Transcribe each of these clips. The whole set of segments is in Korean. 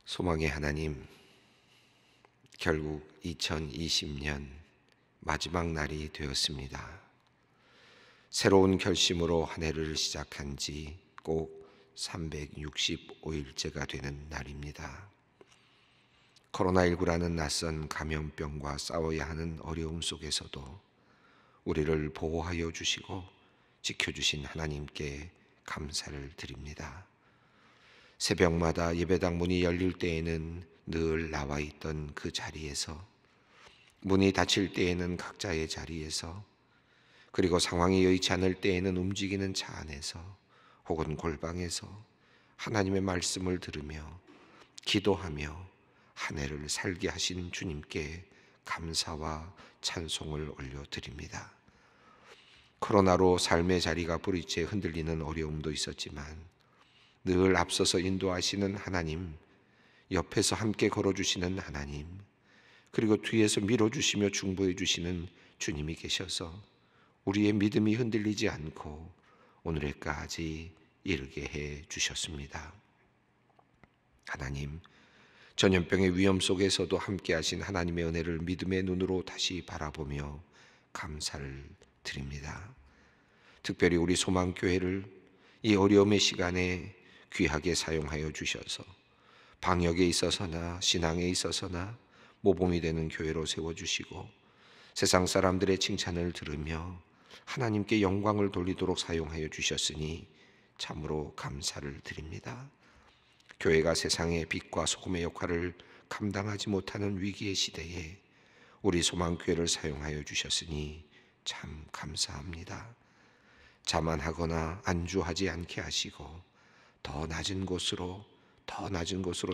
소망의 하나님, 결국 2020년 마지막 날이 되었습니다. 새로운 결심으로 한 해를 시작한 지 꼭 365일째가 되는 날입니다. 코로나19라는 낯선 감염병과 싸워야 하는 어려움 속에서도 우리를 보호하여 주시고 지켜주신 하나님께 감사를 드립니다. 새벽마다 예배당 문이 열릴 때에는 늘 나와 있던 그 자리에서, 문이 닫힐 때에는 각자의 자리에서, 그리고 상황이 여의치 않을 때에는 움직이는 차 안에서 혹은 골방에서 하나님의 말씀을 들으며 기도하며 한 해를 살게 하신 주님께 감사와 찬송을 올려드립니다. 코로나로 삶의 자리가 뿌리째 흔들리는 어려움도 있었지만 늘 앞서서 인도하시는 하나님, 옆에서 함께 걸어주시는 하나님, 그리고 뒤에서 밀어주시며 중보해 주시는 주님이 계셔서 우리의 믿음이 흔들리지 않고 오늘에까지 이르게 해 주셨습니다. 하나님, 전염병의 위험 속에서도 함께 하신 하나님의 은혜를 믿음의 눈으로 다시 바라보며 감사를 드립니다. 특별히 우리 소망교회를 이 어려움의 시간에 귀하게 사용하여 주셔서 방역에 있어서나 신앙에 있어서나 모범이 되는 교회로 세워주시고 세상 사람들의 칭찬을 들으며 하나님께 영광을 돌리도록 사용하여 주셨으니 참으로 감사를 드립니다. 교회가 세상의 빛과 소금의 역할을 감당하지 못하는 위기의 시대에 우리 소망교회를 사용하여 주셨으니 참 감사합니다. 자만하거나 안주하지 않게 하시고 더 낮은 곳으로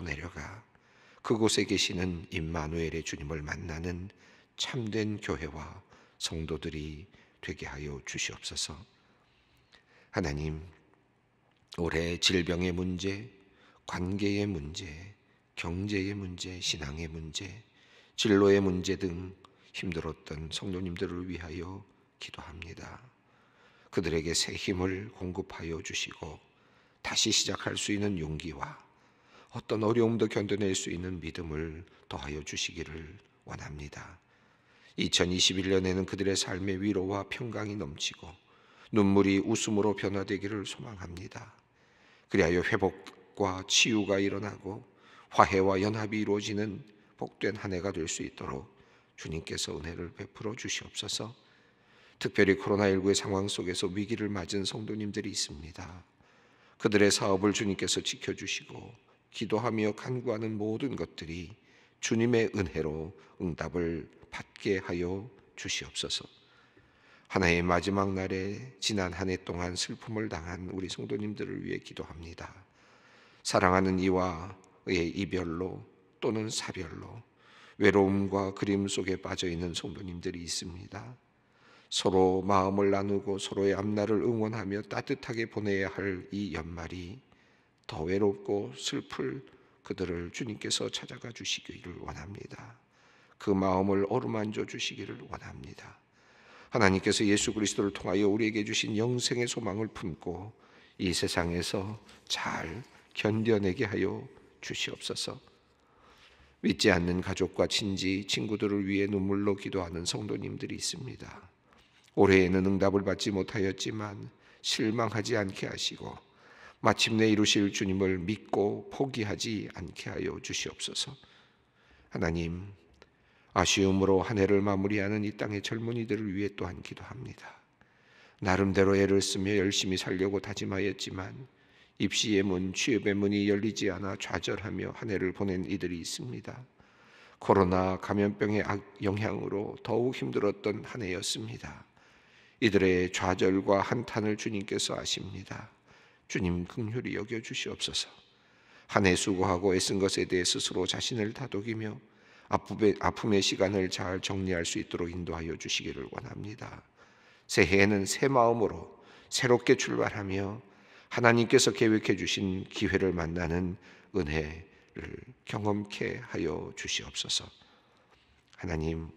내려가 그곳에 계시는 임마누엘의 주님을 만나는 참된 교회와 성도들이 되게 하여 주시옵소서. 하나님, 올해 질병의 문제, 관계의 문제, 경제의 문제, 신앙의 문제, 진로의 문제 등 힘들었던 성도님들을 위하여 기도합니다. 그들에게 새 힘을 공급하여 주시고 다시 시작할 수 있는 용기와 어떤 어려움도 견뎌낼 수 있는 믿음을 더하여 주시기를 원합니다. 2021년에는 그들의 삶의 위로와 평강이 넘치고 눈물이 웃음으로 변화되기를 소망합니다. 그리하여 회복과 치유가 일어나고 화해와 연합이 이루어지는 복된 한 해가 될 수 있도록 주님께서 은혜를 베풀어 주시옵소서. 특별히 코로나19의 상황 속에서 위기를 맞은 성도님들이 있습니다. 그들의 사업을 주님께서 지켜주시고 기도하며 간구하는 모든 것들이 주님의 은혜로 응답을 받게 하여 주시옵소서. 하나의 마지막 날에 지난 한 해 동안 슬픔을 당한 우리 성도님들을 위해 기도합니다. 사랑하는 이와의 이별로 또는 사별로 외로움과 그리움 속에 빠져 있는 성도님들이 있습니다. 서로 마음을 나누고 서로의 앞날을 응원하며 따뜻하게 보내야 할 이 연말이 더 외롭고 슬플 그들을 주님께서 찾아가 주시기를 원합니다. 그 마음을 어루만져 주시기를 원합니다. 하나님께서 예수 그리스도를 통하여 우리에게 주신 영생의 소망을 품고 이 세상에서 잘 견뎌내게 하여 주시옵소서. 믿지 않는 가족과 친지, 친구들을 위해 눈물로 기도하는 성도님들이 있습니다. 올해에는 응답을 받지 못하였지만 실망하지 않게 하시고 마침내 이루실 주님을 믿고 포기하지 않게 하여 주시옵소서. 하나님, 아쉬움으로 한 해를 마무리하는 이 땅의 젊은이들을 위해 또한 기도합니다. 나름대로 애를 쓰며 열심히 살려고 다짐하였지만 입시의 문, 취업의 문이 열리지 않아 좌절하며 한 해를 보낸 이들이 있습니다. 코로나 감염병의 영향으로 더욱 힘들었던 한 해였습니다. 이들의 좌절과 한탄을 주님께서 아십니다. 주님 긍휼히 여겨 주시옵소서. 한 해 수고하고 애쓴 것에 대해 스스로 자신을 다독이며 아픔의 시간을 잘 정리할 수 있도록 인도하여 주시기를 원합니다. 새해에는 새 마음으로 새롭게 출발하며 하나님께서 계획해 주신 기회를 만나는 은혜를 경험케 하여 주시옵소서. 하나님,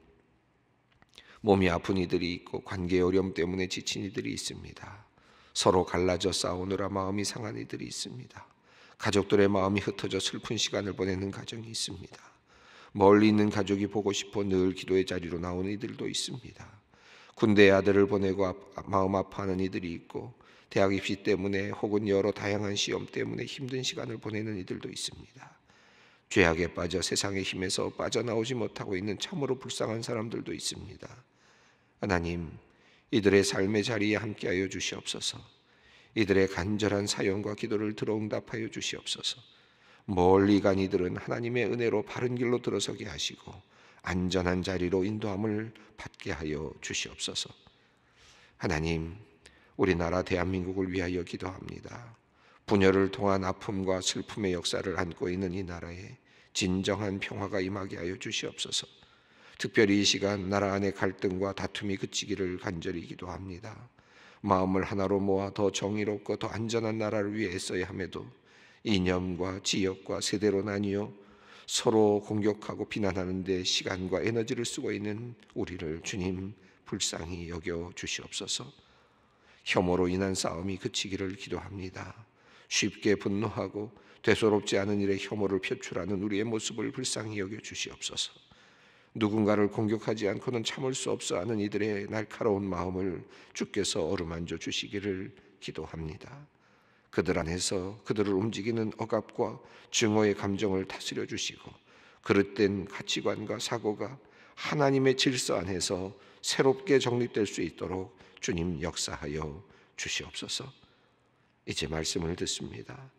몸이 아픈 이들이 있고 관계 어려움 때문에 지친 이들이 있습니다. 서로 갈라져 싸우느라 마음이 상한 이들이 있습니다. 가족들의 마음이 흩어져 슬픈 시간을 보내는 가정이 있습니다. 멀리 있는 가족이 보고 싶어 늘 기도의 자리로 나오는 이들도 있습니다. 군대에 아들을 보내고 마음 아파하는 이들이 있고, 대학 입시 때문에 혹은 여러 다양한 시험 때문에 힘든 시간을 보내는 이들도 있습니다. 죄악에 빠져 세상의 힘에서 빠져나오지 못하고 있는 참으로 불쌍한 사람들도 있습니다. 하나님, 이들의 삶의 자리에 함께하여 주시옵소서. 이들의 간절한 사연과 기도를 들어 응답하여 주시옵소서. 멀리 간 이들은 하나님의 은혜로 바른 길로 들어서게 하시고 안전한 자리로 인도함을 받게 하여 주시옵소서. 하나님, 우리나라 대한민국을 위하여 기도합니다. 분열을 통한 아픔과 슬픔의 역사를 안고 있는 이 나라에 진정한 평화가 임하게 하여 주시옵소서. 특별히 이 시간 나라 안의 갈등과 다툼이 그치기를 간절히 기도합니다. 마음을 하나로 모아 더 정의롭고 더 안전한 나라를 위해 애써야 함에도 이념과 지역과 세대로 나뉘어 서로 공격하고 비난하는 데 시간과 에너지를 쓰고 있는 우리를 주님 불쌍히 여겨 주시옵소서. 혐오로 인한 싸움이 그치기를 기도합니다. 쉽게 분노하고 되소롭지 않은 일에 혐오를 표출하는 우리의 모습을 불쌍히 여겨 주시옵소서. 누군가를 공격하지 않고는 참을 수 없어 하는 이들의 날카로운 마음을 주께서 어루만져 주시기를 기도합니다. 그들 안에서 그들을 움직이는 억압과 증오의 감정을 다스려 주시고 그릇된 가치관과 사고가 하나님의 질서 안에서 새롭게 정립될 수 있도록 주님 역사하여 주시옵소서. 이제 말씀을 듣습니다.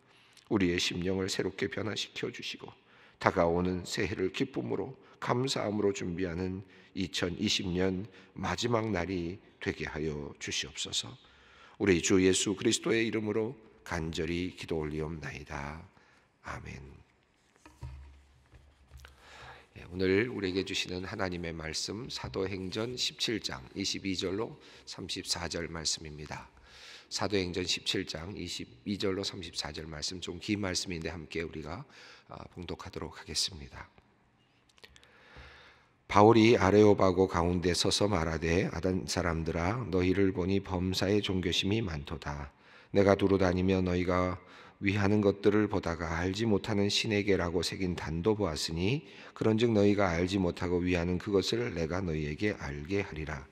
우리의 심령을 새롭게 변화시켜 주시고 다가오는 새해를 기쁨으로 감사함으로 준비하는 2020년 마지막 날이 되게 하여 주시옵소서. 우리 주 예수 그리스도의 이름으로 간절히 기도 올리옵나이다. 아멘. 오늘 우리에게 주시는 하나님의 말씀 사도행전 17장 22절로 34절 말씀입니다. 사도행전 17장 22절로 34절 말씀, 좀 긴 말씀인데 함께 우리가 봉독하도록 하겠습니다. 바울이 아레오바고 가운데 서서 말하되 아단 사람들아 너희를 보니 범사의 종교심이 많도다. 내가 두루 다니며 너희가 위하는 것들을 보다가 알지 못하는 신에게라고 새긴 단도 보았으니 그런즉 너희가 알지 못하고 위하는 그것을 내가 너희에게 알게 하리라.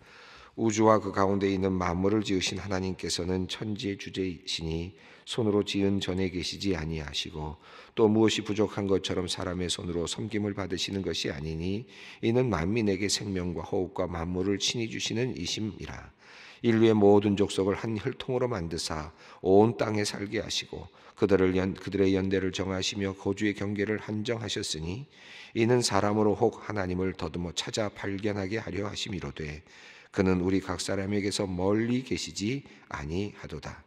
우주와 그 가운데 있는 만물을 지으신 하나님께서는 천지의 주제이시니 손으로 지은 전에 계시지 아니하시고 또 무엇이 부족한 것처럼 사람의 손으로 섬김을 받으시는 것이 아니니 이는 만민에게 생명과 호흡과 만물을 친히 주시는 이심이라. 인류의 모든 족속을 한 혈통으로 만드사 온 땅에 살게 하시고 그들의 연대를 정하시며 거주의 경계를 한정하셨으니 이는 사람으로 혹 하나님을 더듬어 찾아 발견하게 하려 하심이로되 그는 우리 각 사람에게서 멀리 계시지 아니하도다.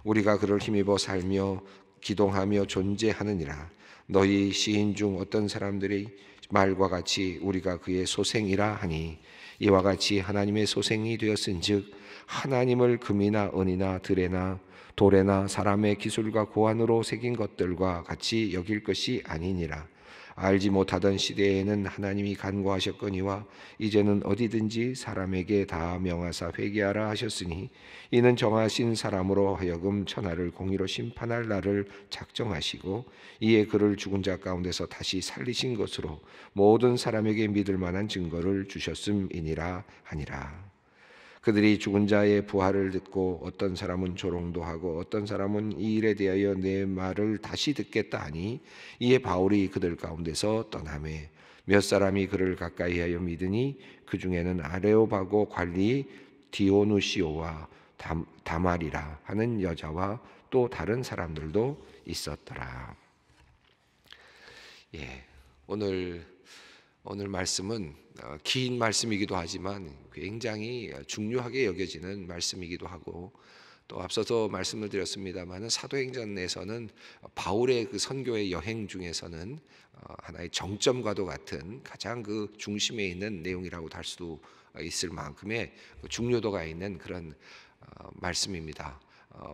우리가 그를 힘입어 살며 기동하며 존재하느니라. 너희 시인 중 어떤 사람들이 말과 같이 우리가 그의 소생이라 하니 이와 같이 하나님의 소생이 되었은즉 하나님을 금이나 은이나 들에나 돌에나 사람의 기술과 고안으로 새긴 것들과 같이 여길 것이 아니니라. 알지 못하던 시대에는 하나님이 간구하셨거니와 이제는 어디든지 사람에게 다 명하사 회개하라 하셨으니 이는 정하신 사람으로 하여금 천하를 공의로 심판할 날을 작정하시고 이에 그를 죽은 자 가운데서 다시 살리신 것으로 모든 사람에게 믿을 만한 증거를 주셨음이니라 하니라. 그들이 죽은 자의 부활을 듣고 어떤 사람은 조롱도 하고 어떤 사람은 이 일에 대하여 내 말을 다시 듣겠다 하니 이에 바울이 그들 가운데서 떠나매 몇 사람이 그를 가까이하여 믿으니 그 중에는 아레오바고 관리 디오누시오와 다말이라 하는 여자와 또 다른 사람들도 있었더라. 오늘 말씀은 긴 말씀이기도 하지만 굉장히 중요하게 여겨지는 말씀이기도 하고 또 앞서서 말씀을 드렸습니다만 사도행전에서는 바울의 그 선교의 여행 중에서는 하나의 정점과도 같은 가장 그 중심에 있는 내용이라고 할 수도 있을 만큼의 중요도가 있는 그런 말씀입니다.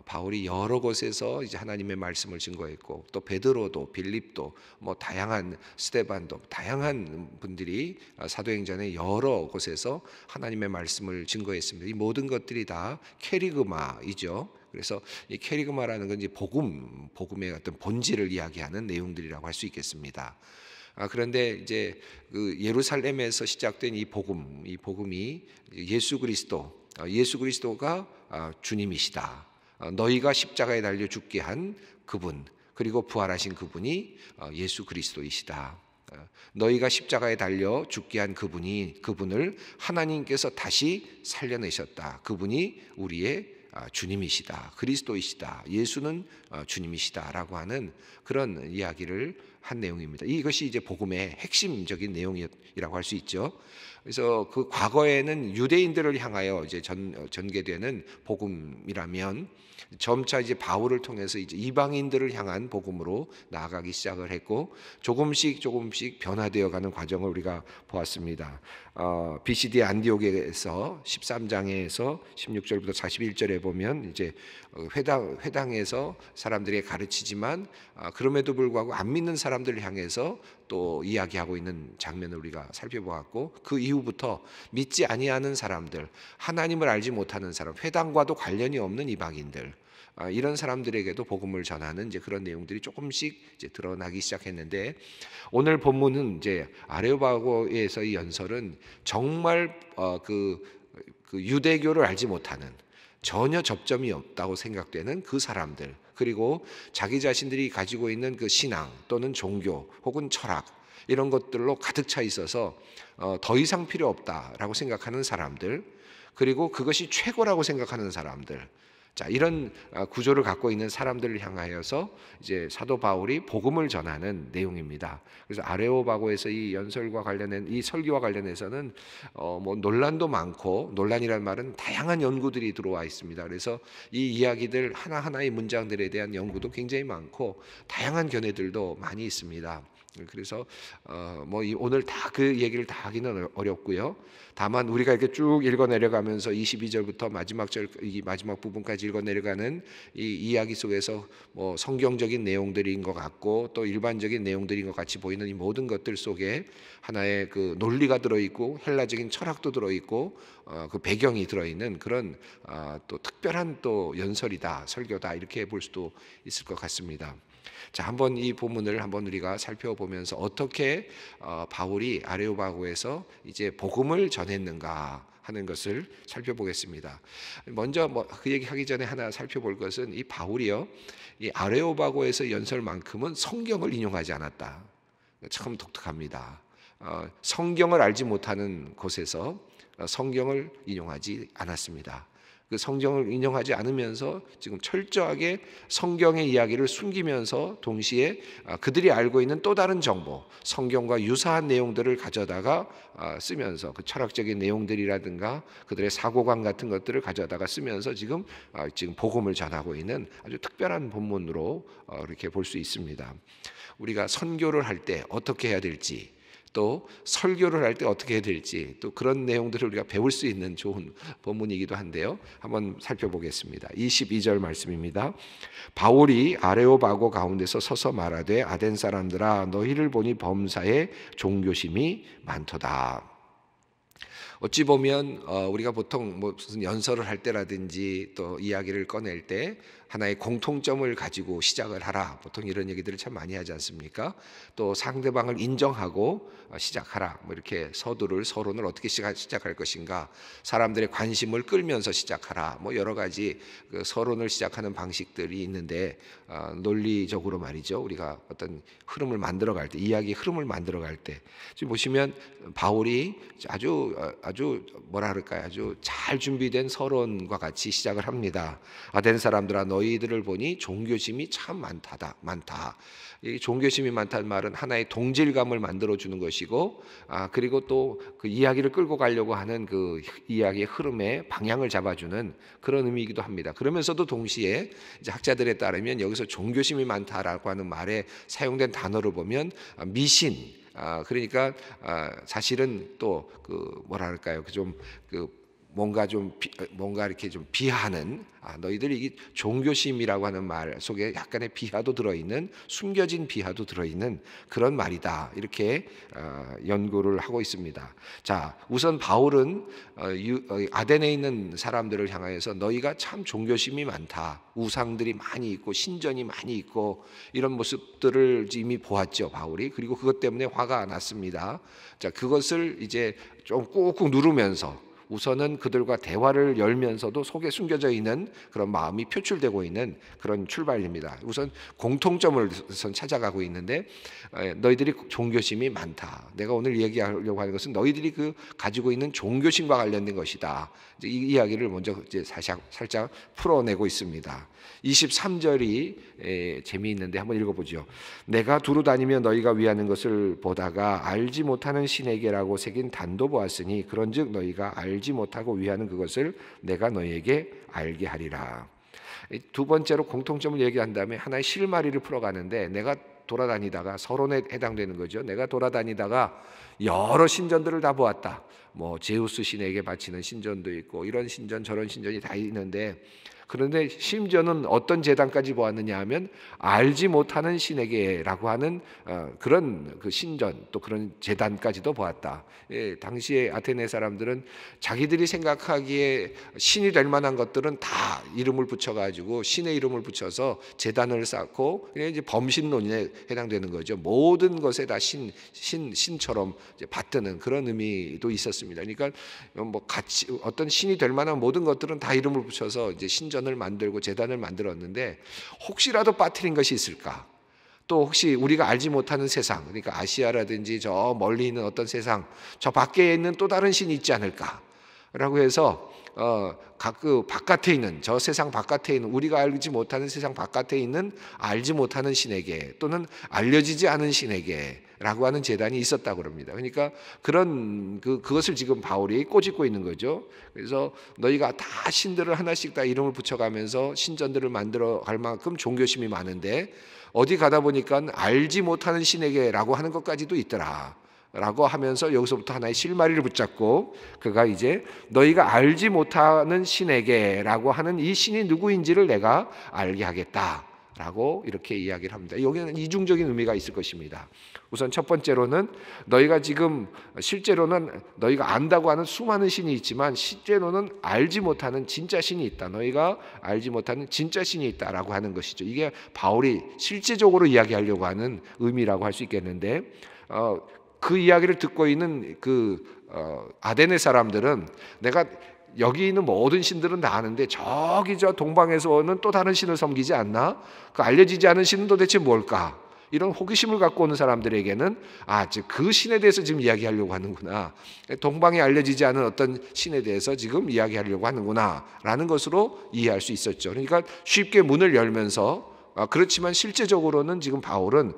바울이 여러 곳에서 이제 하나님의 말씀을 증거했고 또 베드로도 빌립도 다양한 스데반도 다양한 분들이 사도행전의 여러 곳에서 하나님의 말씀을 증거했습니다. 이 모든 것들이 다 캐리그마이죠. 그래서 이 케리그마라는 건 이제 복음의 어떤 본질을 이야기하는 내용들이라고 할 수 있겠습니다. 그런데 이제 그 예루살렘에서 시작된 이 복음이 예수 그리스도가 주님이시다. 너희가 십자가에 달려 죽게 한 그분, 그리고 부활하신 그분이 예수 그리스도이시다. 너희가 십자가에 달려 죽게 한 그분을 하나님께서 다시 살려내셨다. 그분이 우리의 주님이시다. 그리스도이시다. 예수는 주님이시다라고 하는 그런 이야기를 한 내용입니다. 이것이 이제 복음의 핵심적인 내용이라고 할 수 있죠. 그래서 그 과거에는 유대인들을 향하여 이제 전개되는 복음이라면 점차 이제 바울을 통해서 이제 이방인들을 향한 복음으로 나아가기 시작을 했고 조금씩 변화되어가는 과정을 우리가 보았습니다. BCD 안디옥에서 13장에서 16절부터 41절에 보면 이제 회당에서 사람들에게 가르치지만 그럼에도 불구하고 안 믿는 사람들을 향해서 또 이야기하고 있는 장면을 우리가 살펴보았고 그 이후부터 믿지 아니하는 사람들, 하나님을 알지 못하는 사람, 회당과도 관련이 없는 이방인들, 이런 사람들에게도 복음을 전하는 이제 그런 내용들이 조금씩 이제 드러나기 시작했는데 오늘 본문은 이제 아레오바고에서의 연설은 정말 그 유대교를 알지 못하는 전혀 접점이 없다고 생각되는 그 사람들 그리고 자기 자신들이 가지고 있는 그 신앙 또는 종교 혹은 철학 이런 것들로 가득 차 있어서 더 이상 필요 없다라고 생각하는 사람들 그리고 그것이 최고라고 생각하는 사람들 자, 이런 구조를 갖고 있는 사람들을 향하여서 이제 사도 바울이 복음을 전하는 내용입니다. 그래서 아레오바고에서 이 연설과 관련된 이 설교와 관련해서는 뭐 논란도 많고 논란이란 말은 다양한 연구들이 들어와 있습니다. 그래서 이 이야기들 하나하나의 문장들에 대한 연구도 굉장히 많고 다양한 견해들도 많이 있습니다. 그래서 뭐 오늘 다 그 얘기를 다 하기는 어렵고요. 다만 우리가 이렇게 쭉 읽어 내려가면서 22절부터 이 마지막 부분까지 읽어 내려가는 이 이야기 속에서 뭐 성경적인 내용들인 것 같고 또 일반적인 내용들인 것 같이 보이는 이 모든 것들 속에 하나의 그 논리가 들어 있고 헬라적인 철학도 들어 있고 그 배경이 들어 있는 그런 또 특별한 또 연설이다, 설교다 이렇게 볼 수도 있을 것 같습니다. 자, 한번 이 본문을 한번 우리가 살펴보면서 어떻게 바울이 아레오바고에서 이제 복음을 전했는가 하는 것을 살펴보겠습니다. 먼저 뭐 그 얘기하기 전에 하나 살펴볼 것은 이 바울이요, 이 아레오바고에서 연설만큼은 성경을 인용하지 않았다. 참 독특합니다. 성경을 알지 못하는 곳에서 성경을 인용하지 않았습니다. 그 성경을 인용하지 않으면서 지금 철저하게 성경의 이야기를 숨기면서 동시에 그들이 알고 있는 또 다른 정보, 성경과 유사한 내용들을 가져다가 쓰면서 그 철학적인 내용들이라든가 그들의 사고관 같은 것들을 가져다가 쓰면서 지금 복음을 전하고 있는 아주 특별한 본문으로 이렇게 볼 수 있습니다. 우리가 선교를 할 때 어떻게 해야 될지 또 설교를 할 때 어떻게 해야 될지 또 그런 내용들을 우리가 배울 수 있는 좋은 본문이기도 한데요. 한번 살펴보겠습니다. 22절 말씀입니다. 바울이 아레오바고 가운데서 서서 말하되 아덴 사람들아 너희를 보니 범사에 종교심이 많도다. 어찌 보면 우리가 보통 무슨 연설을 할 때라든지 또 이야기를 꺼낼 때 하나의 공통점을 가지고 시작을 하라. 보통 이런 얘기들을 참 많이 하지 않습니까? 또 상대방을 인정하고 시작하라. 뭐 이렇게 서론을 어떻게 시작할 것인가? 사람들의 관심을 끌면서 시작하라. 뭐 여러 가지 그 서론을 시작하는 방식들이 있는데 논리적으로 말이죠. 우리가 어떤 흐름을 만들어갈 때, 이야기 흐름을 만들어갈 때 지금 보시면 바울이 아주 뭐라 그럴까요? 아주 잘 준비된 서론과 같이 시작을 합니다. 아덴 사람들아 너희들을 보니 종교심이 참 많다. 이 종교심이 많다는 말은 하나의 동질감을 만들어 주는 것이고, 그리고 또 그 이야기를 끌고 가려고 하는 그 이야기의 흐름의 방향을 잡아주는 그런 의미이기도 합니다. 그러면서도 동시에 이제 학자들에 따르면 여기서 종교심이 많다라고 하는 말에 사용된 단어를 보면 미신. 그러니까 사실은 또 그 뭐라 할까요? 좀 그 뭔가 이렇게 좀 비하하는, 너희들이 이 종교심이라고 하는 말 속에 약간의 비하도 들어있는, 숨겨진 비하도 들어있는 그런 말이다, 이렇게 연구를 하고 있습니다. 자, 우선 바울은 아덴에 있는 사람들을 향하여서 너희가 참 종교심이 많다, 우상들이 많이 있고 신전이 많이 있고 이런 모습들을 이미 보았죠, 바울이. 그리고 그것 때문에 화가 났습니다. 자, 그것을 이제 좀 꾹꾹 누르면서 우선은 그들과 대화를 열면서도 속에 숨겨져 있는 그런 마음이 표출되고 있는 그런 출발입니다. 우선 공통점을 우선 찾아가고 있는데, 너희들이 종교심이 많다. 내가 오늘 얘기하려고 하는 것은 너희들이 그 가지고 있는 종교심과 관련된 것이다. 이제 이 이야기를 먼저 이제 살짝 풀어내고 있습니다. 23절이 재미있는데 한번 읽어보죠. 내가 두루 다니며 너희가 위하는 것을 보다가 알지 못하는 신에게라고 새긴 단도 보았으니 그런즉 너희가 알지 못하고 위하는 그것을 내가 너희에게 알게 하리라. 두 번째로 공통점을 얘기한 다음에 하나의 실마리를 풀어가는데, 내가 돌아다니다가, 서론에 해당되는 거죠. 내가 돌아다니다가 여러 신전들을 다 보았다. 뭐 제우스 신에게 바치는 신전도 있고 이런 신전 저런 신전이 다 있는데, 그런데 심지어는 어떤 제단까지 보았느냐 하면 알지 못하는 신에게라고 하는 그런 그 신전, 또 그런 제단까지도 보았다. 당시에 아테네 사람들은 자기들이 생각하기에 신이 될 만한 것들은 다 이름을 붙여가지고 신의 이름을 붙여서 제단을 쌓고, 이제 범신론에 해당되는 거죠. 모든 것에 다 신처럼 받드는 그런 의미도 있었습니다. 그러니까 뭐 같이 어떤 신이 될 만한 모든 것들은 다 이름을 붙여서 이제 신전을 만들고 제단을 만들었는데, 혹시라도 빠뜨린 것이 있을까? 또 혹시 우리가 알지 못하는 세상, 그러니까 아시아라든지 저 멀리 있는 어떤 세상, 저 밖에 있는 또 다른 신이 있지 않을까? 라고 해서 각 그 바깥에 있는, 저 세상 바깥에 있는, 우리가 알지 못하는 세상 바깥에 있는 알지 못하는 신에게, 또는 알려지지 않은 신에게라고 하는 제단이 있었다고 합니다. 그러니까 그런 그것을 지금 바울이 꼬집고 있는 거죠. 그래서 너희가 다 신들을 하나씩 다 이름을 붙여가면서 신전들을 만들어 갈 만큼 종교심이 많은데, 어디 가다 보니까 알지 못하는 신에게라고 하는 것까지도 있더라 라고 하면서 여기서부터 하나의 실마리를 붙잡고, 그가 이제 너희가 알지 못하는 신에게라고 하는 이 신이 누구인지를 내가 알게 하겠다 라고 이렇게 이야기를 합니다. 여기는 이중적인 의미가 있을 것입니다. 우선 첫 번째로는 너희가 지금 실제로는 너희가 안다고 하는 수많은 신이 있지만 실제로는 알지 못하는 진짜 신이 있다. 너희가 알지 못하는 진짜 신이 있다라고 하는 것이죠. 이게 바울이 실제적으로 이야기하려고 하는 의미라고 할 수 있겠는데, 그 이야기를 듣고 있는 아데네 사람들은 내가 여기 있는 모든 신들은 다 아는데 저기 저 동방에서는 또 다른 신을 섬기지 않나? 그 알려지지 않은 신은 도대체 뭘까? 이런 호기심을 갖고 오는 사람들에게는 즉 그 신에 대해서 지금 이야기하려고 하는구나. 동방에 알려지지 않은 어떤 신에 대해서 지금 이야기하려고 하는구나 라는 것으로 이해할 수 있었죠. 그러니까 쉽게 문을 열면서, 그렇지만 실제적으로는 지금 바울은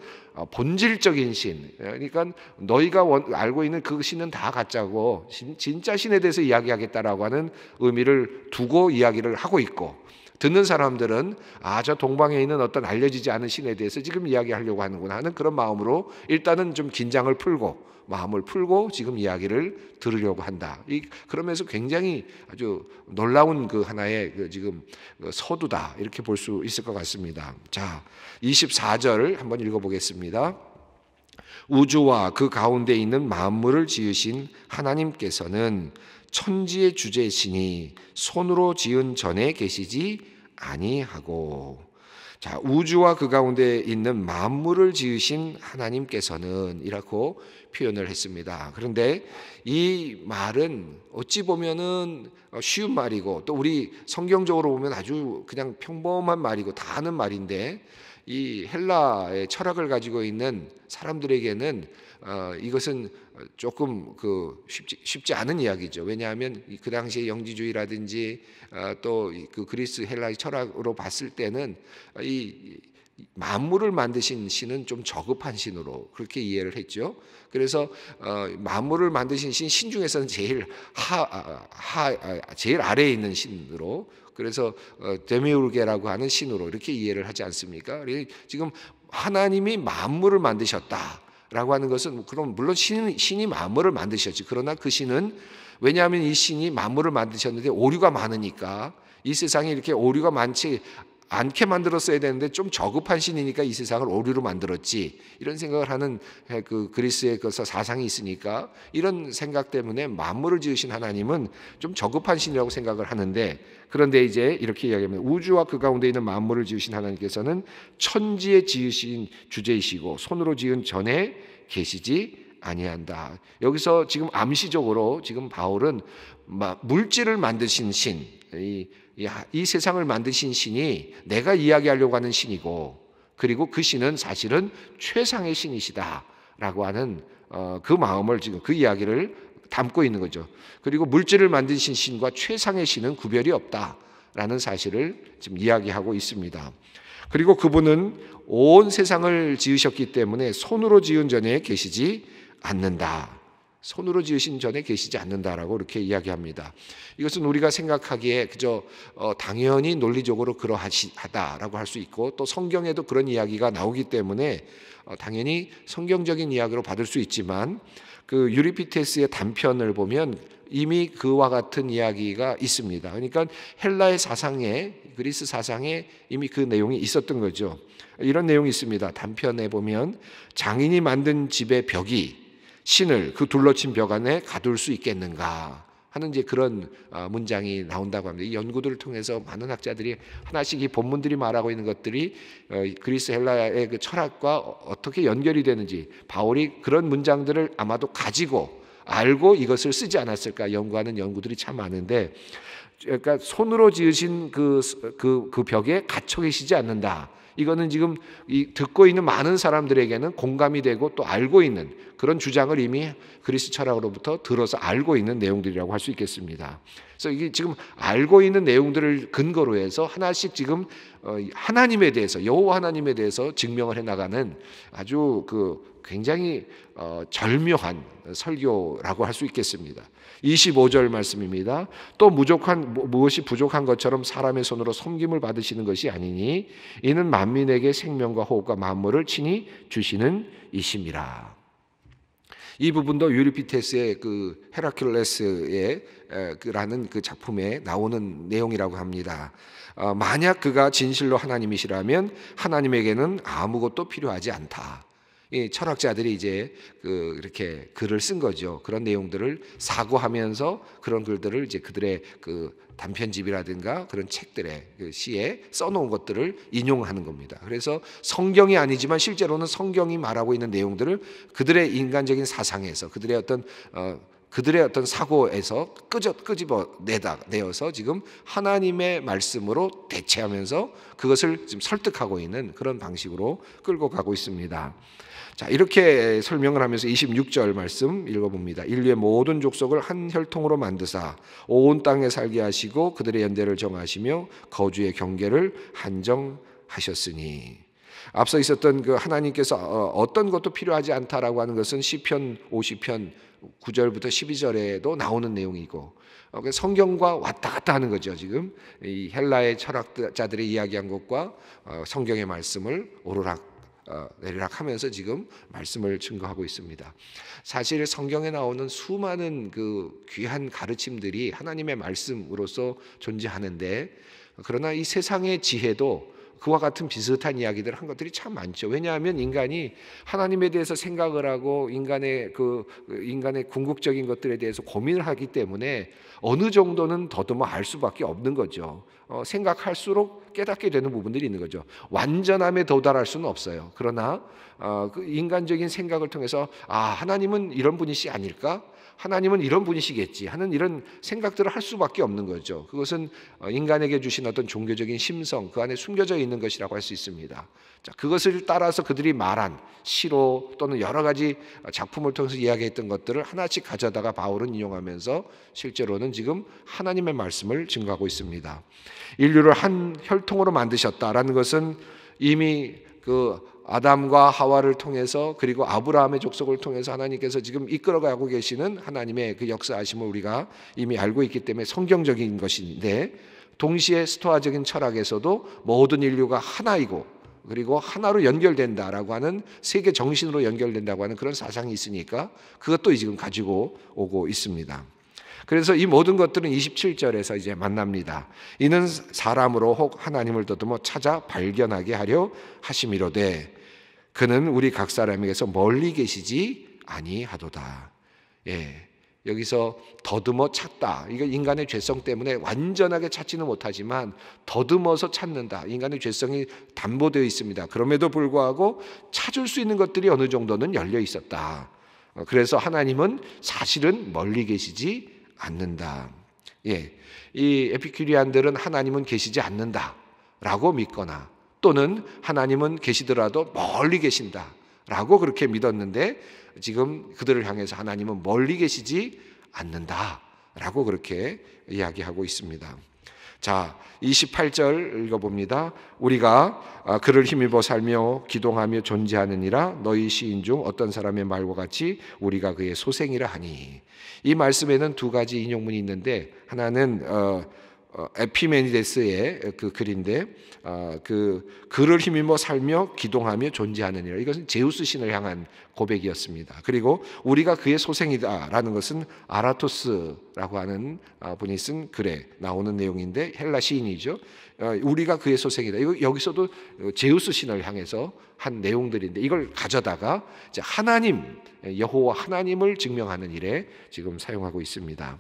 본질적인 신, 그러니까 너희가 알고 있는 그 신은 다 가짜고 진짜 신에 대해서 이야기하겠다라고 하는 의미를 두고 이야기를 하고 있고, 듣는 사람들은 저 동방에 있는 어떤 알려지지 않은 신에 대해서 지금 이야기하려고 하는구나 하는 그런 마음으로 일단은 좀 긴장을 풀고, 마음을 풀고 지금 이야기를 들으려고 한다. 그러면서 굉장히 아주 놀라운 그 하나의 지금 서두다, 이렇게 볼 수 있을 것 같습니다. 자, 24절 한번 읽어보겠습니다. 우주와 그 가운데 있는 만물을 지으신 하나님께서는 천지의 주제시니 손으로 지은 전에 계시지 아니하고. 자, 우주와 그 가운데 있는 만물을 지으신 하나님께서는 이라고 표현을 했습니다. 그런데 이 말은 어찌 보면은 쉬운 말이고, 또 우리 성경적으로 보면 아주 그냥 평범한 말이고 다 아는 말인데, 이 헬라의 철학을 가지고 있는 사람들에게는 이것은 조금 쉽지 않은 이야기죠. 왜냐하면 그 당시에 영지주의라든지 또 그 그리스 헬라의 철학으로 봤을 때는 이 만물을 만드신 신은 좀 저급한 신으로 그렇게 이해를 했죠. 그래서 만물을 만드신 신 중에서는 제일 제일 아래에 있는 신으로, 그래서 데미ур게라고 하는 신으로 이렇게 이해를 하지 않습니까? 지금 하나님이 만물을 만드셨다라고 하는 것은, 그럼 물론 신이 만물을 만드셨지, 그러나 그 신은 왜냐하면 이 신이 만물을 만드셨는데 오류가 많으니까, 이 세상에 이렇게 오류가 많지 않게 만들었어야 되는데 좀 저급한 신이니까 이 세상을 오류로 만들었지, 이런 생각을 하는 그 그리스의 그 사상이 있으니까, 이런 생각 때문에 만물을 지으신 하나님은 좀 저급한 신이라고 생각을 하는데, 그런데 이제 이렇게 이야기하면 우주와 그 가운데 있는 만물을 지으신 하나님께서는 천지에 지으신 주제이시고 손으로 지은 전에 계시지 아니한다. 여기서 지금 암시적으로 지금 바울은 물질을 만드신 신, 이 세상을 만드신 신이 내가 이야기하려고 하는 신이고, 그리고 그 신은 사실은 최상의 신이시다라고 하는 그 마음을, 지금 그 이야기를 담고 있는 거죠. 그리고 물질을 만드신 신과 최상의 신은 구별이 없다라는 사실을 지금 이야기하고 있습니다. 그리고 그분은 온 세상을 지으셨기 때문에 손으로 지은 전에 계시지 않는다. 손으로 지으신 전에 계시지 않는다라고 이렇게 이야기합니다. 이것은 우리가 생각하기에 그저 당연히 논리적으로 그러하다라고 할 수 있고, 또 성경에도 그런 이야기가 나오기 때문에 당연히 성경적인 이야기로 받을 수 있지만, 그 유리피테스의 단편을 보면 이미 그와 같은 이야기가 있습니다. 그러니까 헬라의 사상에, 그리스 사상에 이미 그 내용이 있었던 거죠. 이런 내용이 있습니다. 단편에 보면 장인이 만든 집의 벽이 신을 그 둘러친 벽 안에 가둘 수 있겠는가 하는 이제 그런 문장이 나온다고 합니다. 이 연구들을 통해서 많은 학자들이 하나씩 이 본문들이 말하고 있는 것들이 그리스 헬라의 그 철학과 어떻게 연결이 되는지, 바울이 그런 문장들을 아마도 가지고 알고 이것을 쓰지 않았을까 연구하는 연구들이 참 많은데, 그러니까 손으로 지으신 그 벽에 갇혀 계시지 않는다. 이거는 지금 듣고 있는 많은 사람들에게는 공감이 되고 또 알고 있는 그런 주장을 이미 그리스 철학으로부터 들어서 알고 있는 내용들이라고 할 수 있겠습니다. 그래서 이게 지금 알고 있는 내용들을 근거로 해서 하나씩 지금 하나님에 대해서, 여호와 하나님에 대해서 증명을 해나가는 아주 굉장히 절묘한 설교라고 할 수 있겠습니다. 25절 말씀입니다. 또 무엇이 부족한 것처럼 사람의 손으로 섬김을 받으시는 것이 아니니 이는 만민에게 생명과 호흡과 만물을 친히 주시는 이심이라. 이 부분도 유리피테스의 그 헤라큘레스의 라는 그 작품에 나오는 내용이라고 합니다. 만약 그가 진실로 하나님이시라면 하나님에게는 아무것도 필요하지 않다. 이 철학자들이 이제 이렇게 글을 쓴 거죠. 그런 내용들을 사고하면서 그런 글들을 이제 그들의 그 단편집이라든가 그런 책들의 그 시에 써놓은 것들을 인용하는 겁니다. 그래서 성경이 아니지만 실제로는 성경이 말하고 있는 내용들을 그들의 인간적인 사상에서, 그들의 어떤 사고에서 끄집어내어서 지금 하나님의 말씀으로 대체하면서 그것을 지금 설득하고 있는 그런 방식으로 끌고 가고 있습니다. 자, 이렇게 설명을 하면서 26절 말씀 읽어봅니다. 인류의 모든 족속을 한 혈통으로 만드사 온 땅에 살게 하시고 그들의 연대를 정하시며 거주의 경계를 한정하셨으니. 앞서 있었던 그 하나님께서 어떤 것도 필요하지 않다라고 하는 것은 시편 50편 9절부터 12절에도 나오는 내용이고, 성경과 왔다 갔다 하는 거죠. 지금 이 헬라의 철학자들이 이야기한 것과 성경의 말씀을 오르락 내리락 하면서 지금 말씀을 증거하고 있습니다. 사실 성경에 나오는 수많은 그 귀한 가르침들이 하나님의 말씀으로서 존재하는데, 그러나 이 세상의 지혜도 그와 같은 비슷한 이야기들을 한 것들이 참 많죠. 왜냐하면 인간이 하나님에 대해서 생각을 하고 인간의 궁극적인 것들에 대해서 고민을 하기 때문에 어느 정도는 더듬어 알 수밖에 없는 거죠. 생각할수록 깨닫게 되는 부분들이 있는 거죠. 완전함에 도달할 수는 없어요. 그러나 그 인간적인 생각을 통해서 하나님은 이런 분이시 아닐까? 하나님은 이런 분이시겠지 하는 이런 생각들을 할 수밖에 없는 거죠. 그것은 인간에게 주신 어떤 종교적인 심성, 그 안에 숨겨져 있는 것이라고 할 수 있습니다. 자, 그것을 따라서 그들이 말한 시로 또는 여러 가지 작품을 통해서 이야기했던 것들을 하나씩 가져다가 바울은 인용하면서 실제로는 지금 하나님의 말씀을 증거하고 있습니다. 인류를 한 혈통으로 만드셨다라는 것은 이미 아담과 하와를 통해서, 그리고 아브라함의 족속을 통해서 하나님께서 지금 이끌어가고 계시는 하나님의 그 역사하심을 우리가 이미 알고 있기 때문에 성경적인 것인데, 동시에 스토아적인 철학에서도 모든 인류가 하나이고 그리고 하나로 연결된다라고 하는, 세계 정신으로 연결된다고 하는 그런 사상이 있으니까 그것도 지금 가지고 오고 있습니다. 그래서 이 모든 것들은 27절에서 이제 만납니다. 이는 사람으로 혹 하나님을 더듬어 찾아 발견하게 하려 하심이로되 그는 우리 각 사람에게서 멀리 계시지 아니하도다. 예, 여기서 더듬어 찾다. 이거 인간의 죄성 때문에 완전하게 찾지는 못하지만 더듬어서 찾는다. 인간의 죄성이 담보되어 있습니다. 그럼에도 불구하고 찾을 수 있는 것들이 어느 정도는 열려 있었다. 그래서 하나님은 사실은 멀리 계시지 않는다. 예, 이 에피큐리안들은 하나님은 계시지 않는다라고 믿거나 또는 하나님은 계시더라도 멀리 계신다라고 그렇게 믿었는데 지금 그들을 향해서 하나님은 멀리 계시지 않는다라고 그렇게 이야기하고 있습니다. 자, 28절 읽어봅니다. 우리가 그를 힘입어 살며 기동하며 존재하느니라 너희 시인 중 어떤 사람의 말과 같이 우리가 그의 소생이라 하니. 이 말씀에는 두 가지 인용문이 있는데 하나는 에피메니데스의 그 글인데 그를 힘입어 살며 기동하며 존재하느니라. 이것은 제우스 신을 향한 고백이었습니다. 그리고 우리가 그의 소생이다라는 것은 아라토스라고 하는 분이 쓴 글에 나오는 내용인데 헬라 시인이죠. 우리가 그의 소생이다. 이거 여기서도 제우스 신을 향해서 한 내용들인데 이걸 가져다가 이제 하나님 여호와 하나님을 증명하는 일에 지금 사용하고 있습니다.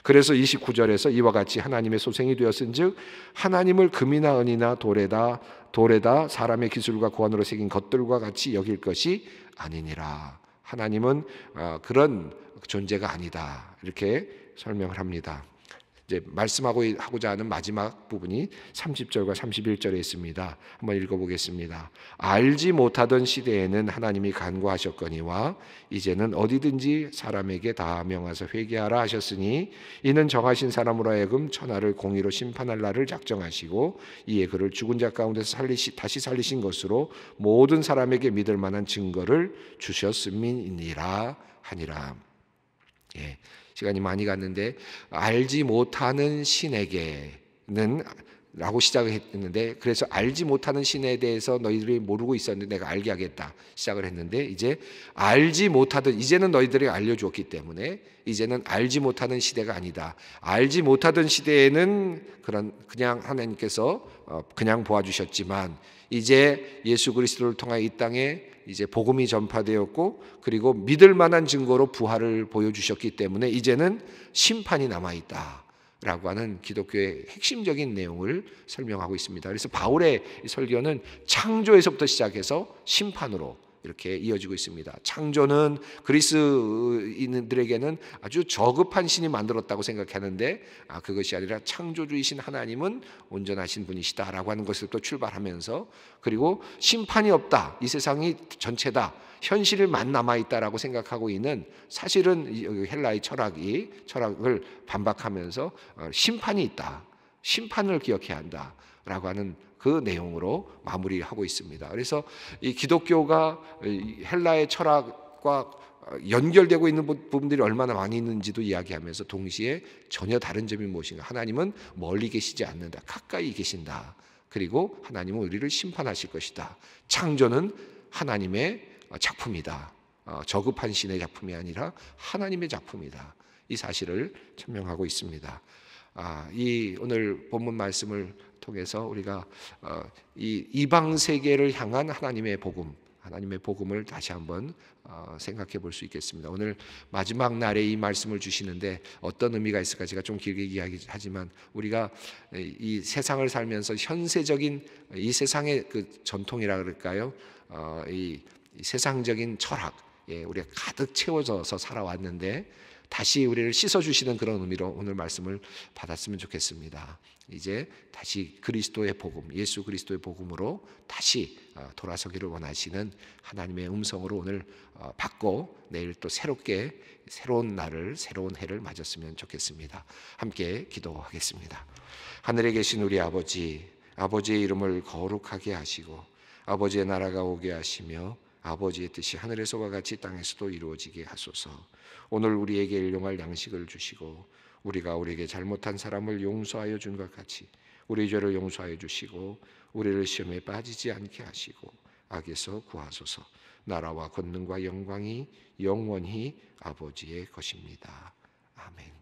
그래서 29절에서 이와 같이 하나님의 소생이 되었은즉 하나님을 금이나 은이나 돌에다 사람의 기술과 고안으로 새긴 것들과 같이 여길 것이 아니니라. 하나님은 그런 존재가 아니다. 이렇게 설명을 합니다. 이제 말씀하고자 하는 마지막 부분이 30절과 31절에 있습니다. 한번 읽어보겠습니다. 알지 못하던 시대에는 하나님이 간구하셨거니와 이제는 어디든지 사람에게 다 명하사 회개하라 하셨으니 이는 정하신 사람으로 하여금 천하를 공의로 심판할 날을 작정하시고 이에 그를 죽은 자 가운데서 다시 살리신 것으로 모든 사람에게 믿을 만한 증거를 주셨음이니라 하니라. 예. 시간이 많이 갔는데 알지 못하는 신에게는 라고 시작을 했는데 그래서 알지 못하는 신에 대해서 너희들이 모르고 있었는데 내가 알게 하겠다 시작을 했는데 이제 알지 못하던 이제는 너희들이 알려주었기 때문에 이제는 알지 못하는 시대가 아니다. 알지 못하던 시대에는 그냥 하나님께서 그냥 보아주셨지만 이제 예수 그리스도를 통하여 이 땅에 이제 복음이 전파되었고 그리고 믿을 만한 증거로 부활을 보여주셨기 때문에 이제는 심판이 남아있다라고 하는 기독교의 핵심적인 내용을 설명하고 있습니다. 그래서 바울의 설교는 창조에서부터 시작해서 심판으로 이렇게 이어지고 있습니다. 창조는 그리스인들에게는 아주 저급한 신이 만들었다고 생각하는데 그것이 아니라 창조주이신 하나님은 온전하신 분이시다라고 하는 것을 또 출발하면서 그리고 심판이 없다. 이 세상이 전체다. 현실만 남아있다라고 생각하고 있는 사실은 헬라의 철학을 반박하면서 심판이 있다. 심판을 기억해야 한다라고 하는 그 내용으로 마무리하고 있습니다. 그래서 이 기독교가 헬라의 철학과 연결되고 있는 부분들이 얼마나 많이 있는지도 이야기하면서 동시에 전혀 다른 점이 무엇인가? 하나님은 멀리 계시지 않는다. 가까이 계신다. 그리고 하나님은 우리를 심판하실 것이다. 창조는 하나님의 작품이다. 저급한 신의 작품이 아니라 하나님의 작품이다. 이 사실을 천명하고 있습니다. 이 오늘 본문 말씀을 통해서 우리가 이 이방 세계를 향한 하나님의 복음을 다시 한번 생각해 볼 수 있겠습니다. 오늘 마지막 날에 이 말씀을 주시는데 어떤 의미가 있을까 제가 좀 길게 이야기하지만 우리가 이 세상을 살면서 현세적인 이 세상의 그 전통이라 그럴까요? 이 세상적인 철학, 우리가 가득 채워져서 살아왔는데 다시 우리를 씻어주시는 그런 의미로 오늘 말씀을 받았으면 좋겠습니다. 이제 다시 그리스도의 복음, 예수 그리스도의 복음으로 다시 돌아서기를 원하시는 하나님의 음성으로 오늘 받고 내일 또 새로운 날을 새로운 해를 맞았으면 좋겠습니다. 함께 기도하겠습니다. 하늘에 계신 우리 아버지, 아버지의 이름을 거룩하게 하시고 아버지의 나라가 오게 하시며 아버지의 뜻이 하늘에서와 같이 땅에서도 이루어지게 하소서. 오늘 우리에게 일용할 양식을 주시고 우리가 우리에게 잘못한 사람을 용서하여 준 것 같이 우리 죄를 용서하여 주시고 우리를 시험에 빠지지 않게 하시고 악에서 구하소서. 나라와 권능과 영광이 영원히 아버지의 것입니다. 아멘.